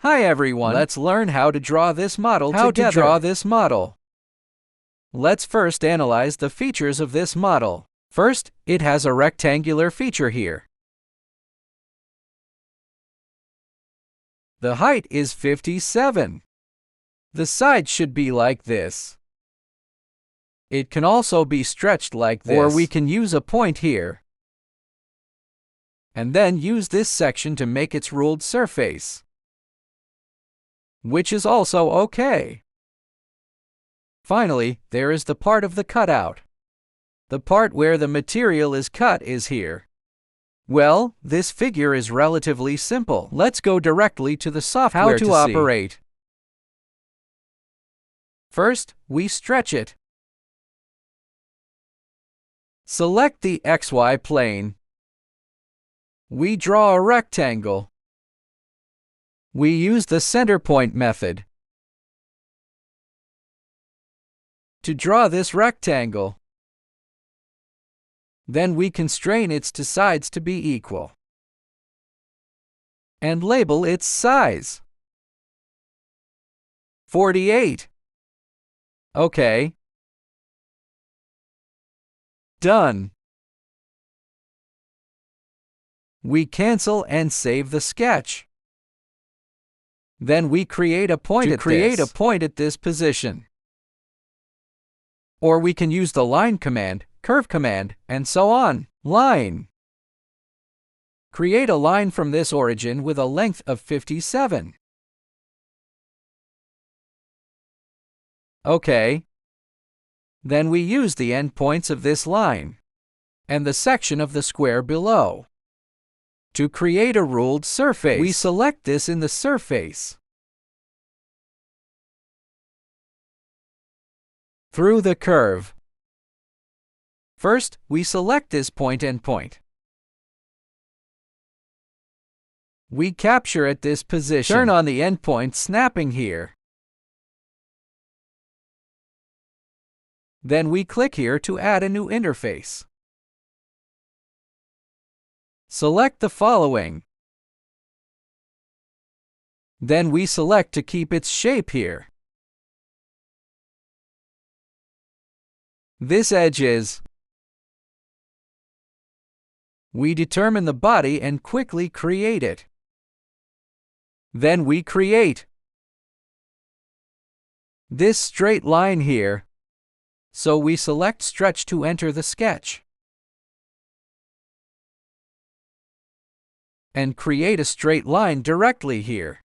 Hi everyone, let's learn how to draw this model together. Let's first analyze the features of this model. First, it has a rectangular feature here. The height is 57. The side should be like this. It can also be stretched like this, or we can use a point here, and then use this section to make its ruled surface, which is also okay. Finally, there is the part of the cutout. The part where the material is cut is here. Well, this figure is relatively simple. Let's go directly to the software How to operate. First, we stretch it. Select the XY plane. We draw a rectangle. We use the center point method to draw this rectangle. Then we constrain its two sides to be equal and label its size. 48. Okay. Done. We cancel and save the sketch. Then we create a point at this position. Or we can use the line command, curve command, and so on. Line. Create a line from this origin with a length of 57. Okay. Then we use the endpoints of this line and the section of the square below. To create a ruled surface, we select this in the surface. Through the curve. First, we select this point and point. We capture at this position. Turn on the endpoint snapping here. Then we click here to add a new interface. Select the following. Then we select to keep its shape here. This edge is. We determine the body and quickly create it. Then we create this straight line here. So we select stretch to enter the sketch and create a straight line directly here.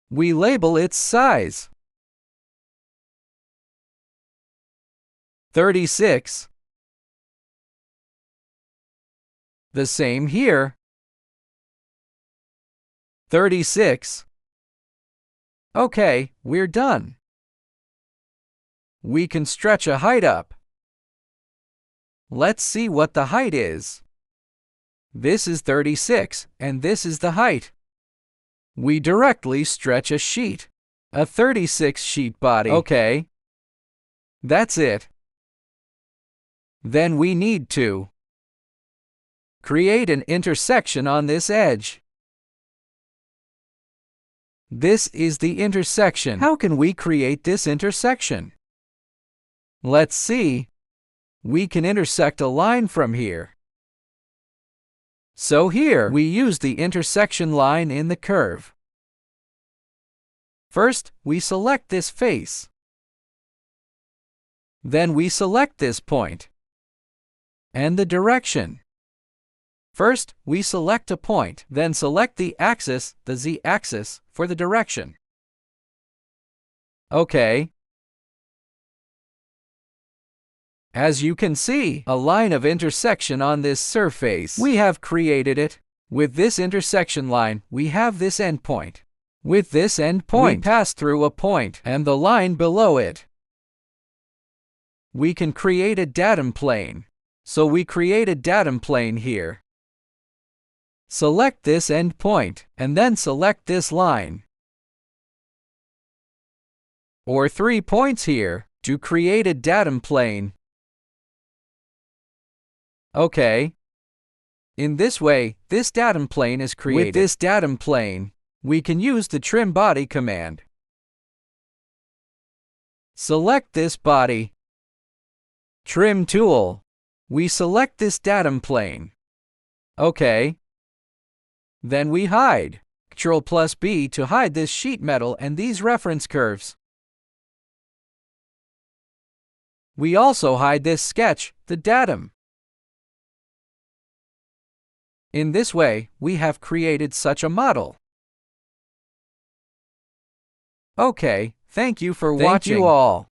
We label its size. 36. The same here. 36. Okay, we're done. We can stretch a height up. Let's see what the height is. This is 36, and this is the height. We directly stretch a sheet. A 36 sheet body. Okay. That's it. Then we need to create an intersection on this edge. This is the intersection. How can we create this intersection? Let's see. We can intersect a line from here. So here, we use the intersection line in the curve. First, we select this face. Then we select this point and the direction. First, we select a point, then select the axis, the z-axis, for the direction. Okay. As you can see, a line of intersection on this surface. We have created it. With this intersection line, we have this endpoint. With this endpoint, we pass through a point and the line below it. We can create a datum plane. So we create a datum plane here. Select this endpoint and then select this line. Or 3 points here to create a datum plane. Okay. In this way, this datum plane is created. With this datum plane, we can use the Trim Body command. Select this body. Trim tool. We select this datum plane. OK. Then we hide. Ctrl+B to hide this sheet metal and these reference curves. We also hide this sketch, the datum. In this way, we have created such a model. OK, thank you for watching. Thank you all.